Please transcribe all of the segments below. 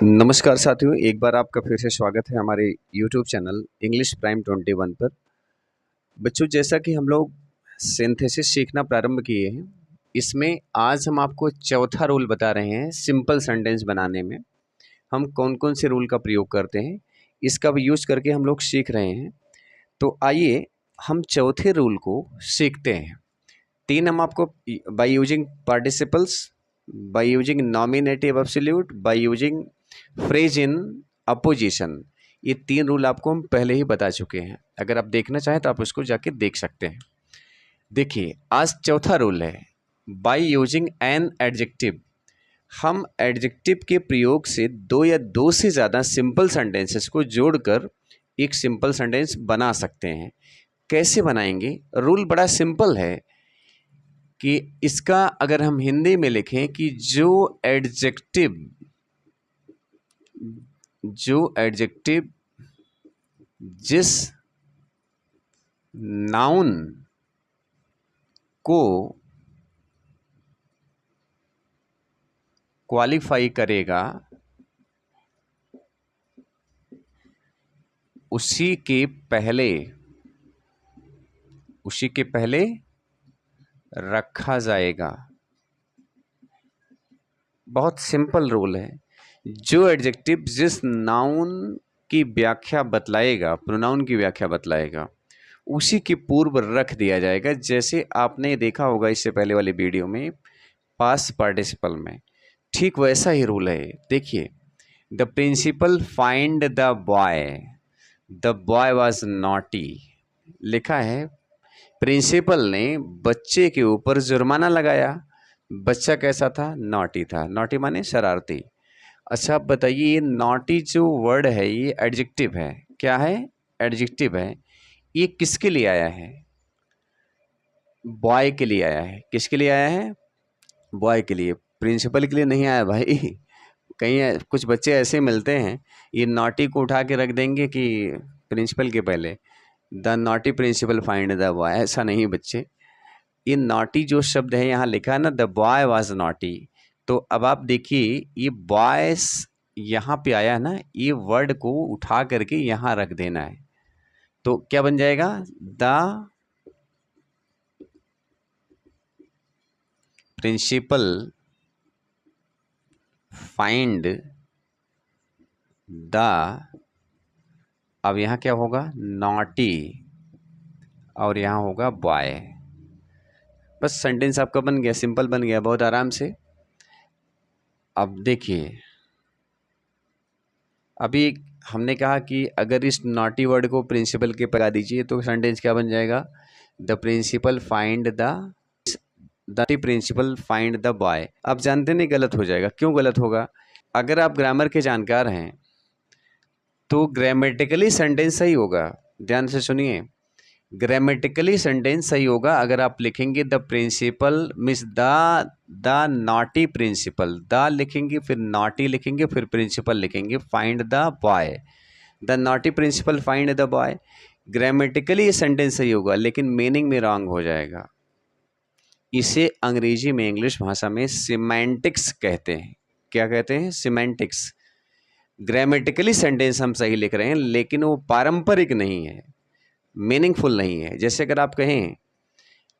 नमस्कार साथियों, एक बार आपका फिर से स्वागत है हमारे यूट्यूब चैनल इंग्लिश प्राइम 21 पर। बच्चों, जैसा कि हम लोग सिंथेसिस सीखना प्रारंभ किए हैं, इसमें आज हम आपको चौथा रूल बता रहे हैं। सिंपल सेंटेंस बनाने में हम कौन कौन से रूल का प्रयोग करते हैं, इसका भी यूज करके हम लोग सीख रहे हैं। तो आइए हम चौथे रूल को सीखते हैं। तीन हम आपको by using participles, by using nominative absolute, by using phrase in opposition, ये तीन रूल आपको हम पहले ही बता चुके हैं। अगर आप देखना चाहें तो आप उसको जाके देख सकते हैं। देखिए, आज चौथा रूल है बाय यूजिंग एन एडजेक्टिव। हम एडजेक्टिव के प्रयोग से दो या दो से ज़्यादा सिंपल सेंटेंसेस को जोड़कर एक सिंपल सेंटेंस बना सकते हैं। कैसे बनाएंगे? रूल बड़ा सिंपल है कि इसका अगर हम हिंदी में लिखें कि जो एडजेक्टिव जिस नाउन को क्वालिफाई करेगा उसी के पहले रखा जाएगा। बहुत सिंपल रूल है। जो एडजेक्टिव जिस नाउन की व्याख्या बतलाएगा, प्रोनाउन की व्याख्या बतलाएगा, उसी के पूर्व रख दिया जाएगा। जैसे आपने देखा होगा इससे पहले वाले वीडियो में पास्ट पार्टिसिपल में, ठीक वैसा ही रूल है। देखिए, the principal find the boy was naughty. लिखा है प्रिंसिपल ने बच्चे के ऊपर जुर्माना लगाया। बच्चा कैसा था? नॉटी था। नॉटी माने शरारती। अच्छा, आप बताइए, ये नॉटी जो वर्ड है ये एडजेक्टिव है। क्या है? एडजेक्टिव है। ये किसके लिए आया है? बॉय के लिए आया है। किसके लिए आया है? बॉय के लिए। प्रिंसिपल के लिए नहीं आया भाई। कहीं कुछ बच्चे ऐसे मिलते हैं, ये नॉटी को उठा के रख देंगे कि प्रिंसिपल के पहले the naughty principal find the boy. ऐसा नहीं बच्चे। ये नॉटी जो शब्द है यहाँ लिखा है ना, द बॉय वाज नॉटी। तो अब आप देखिए, ये बॉयस यहाँ पे आया है ना, ये वर्ड को उठा करके यहाँ रख देना है। तो क्या बन जाएगा? द प्रिंसिपल फाइंड द, अब यहाँ क्या होगा? नॉटी, और यहाँ होगा बॉय। बस सेंटेंस आपका बन गया, सिंपल बन गया, बहुत आराम से। अब देखिए, अभी हमने कहा कि अगर इस नॉटी वर्ड को प्रिंसिपल के पर लगा दीजिए तो सेंटेंस क्या बन जाएगा? The principal find the principal find the boy. आप जानते नहीं, गलत हो जाएगा। क्यों गलत होगा? अगर आप ग्रामर के जानकार हैं तो ग्रामेटिकली सेंटेंस सही होगा। ध्यान से सुनिए, ग्रामेटिकली सेंटेंस सही होगा अगर आप लिखेंगे the principal miss the naughty principal. The लिखेंगे, फिर नॉटी लिखेंगे, फिर प्रिंसिपल लिखेंगे, find the boy. The naughty principal find the boy. Grammatically ये सेंटेंस सही होगा, लेकिन मीनिंग में रॉन्ग हो जाएगा। इसे अंग्रेजी में, इंग्लिश भाषा में सिमेंटिक्स कहते हैं। क्या कहते हैं? सिमेंटिक्स। ग्रामेटिकली सेंटेंस हम सही लिख रहे हैं, लेकिन वो पारंपरिक नहीं है, मीनिंगफुल नहीं है। जैसे अगर आप कहें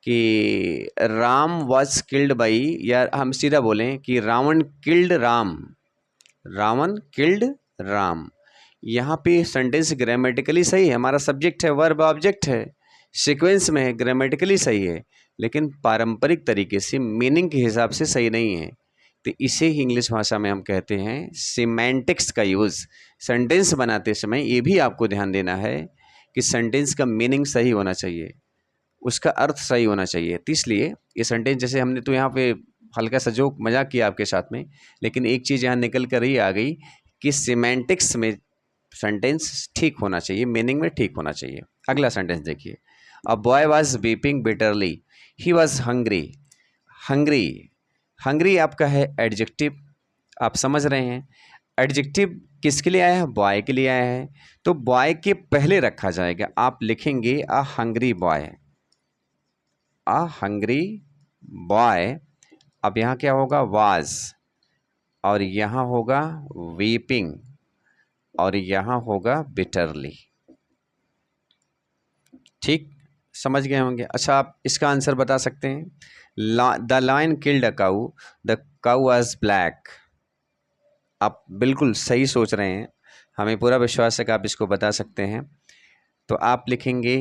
कि राम वॉज किल्ड बाई, या हम सीधा बोलें कि रावण किल्ड राम, रावण किल्ड राम। यहाँ पे सेंटेंस ग्रामेटिकली सही है, हमारा सब्जेक्ट है, वर्ब ऑब्जेक्ट है, सीक्वेंस में है, ग्रामेटिकली सही है, लेकिन पारंपरिक तरीके से मीनिंग के हिसाब से सही नहीं है। तो इसे ही इंग्लिश भाषा में हम कहते हैं सिमेंटिक्स का यूज़। सेंटेंस बनाते समय ये भी आपको ध्यान देना है कि सेंटेंस का मीनिंग सही होना चाहिए, उसका अर्थ सही होना चाहिए। तो इसलिए ये सेंटेंस, जैसे हमने तो यहाँ पे हल्का सा जोक मजाक किया आपके साथ में, लेकिन एक चीज़ यहाँ निकल कर ही आ गई कि सिमेंटिक्स में सेंटेंस ठीक होना चाहिए, मीनिंग में ठीक होना चाहिए। अगला सेंटेंस देखिए, a boy was weeping bitterly, he was hungry. Hungry, hungry आपका है एडजेक्टिव। आप समझ रहे हैं, एडजेक्टिव किसके लिए आया है? बॉय के लिए आया है। तो बॉय के पहले रखा जाएगा। आप लिखेंगे a hungry boy, a hungry boy. अब यहाँ क्या होगा? वाज, और यहाँ होगा वीपिंग और यहाँ होगा बिटरली। ठीक, समझ गए होंगे। अच्छा, आप इसका आंसर बता सकते हैं। The lion killed a cow, the cow was black. आप बिल्कुल सही सोच रहे हैं, हमें पूरा विश्वास है कि आप इसको बता सकते हैं। तो आप लिखेंगे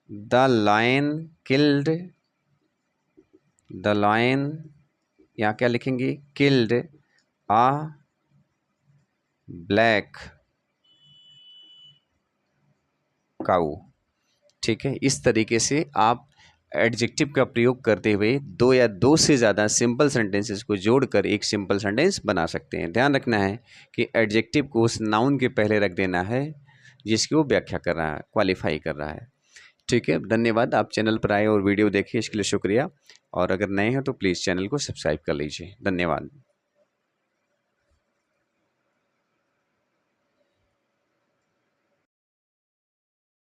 the lion killed, the lion, यहाँ क्या लिखेंगे, किल्ड आ ब्लैक काऊ। ठीक है, इस तरीके से आप एडजेक्टिव का प्रयोग करते हुए दो या दो से ज़्यादा सिंपल सेंटेंसेस को जोड़कर एक सिंपल सेंटेंस बना सकते हैं। ध्यान रखना है कि एडजेक्टिव को उस नाउन के पहले रख देना है जिसकी वो व्याख्या कर रहा है, क्वालिफाई कर रहा है। ठीक है, धन्यवाद। आप चैनल पर आए और वीडियो देखिए, इसके लिए शुक्रिया। और अगर नए हैं तो प्लीज़ चैनल को सब्सक्राइब कर लीजिए। धन्यवाद।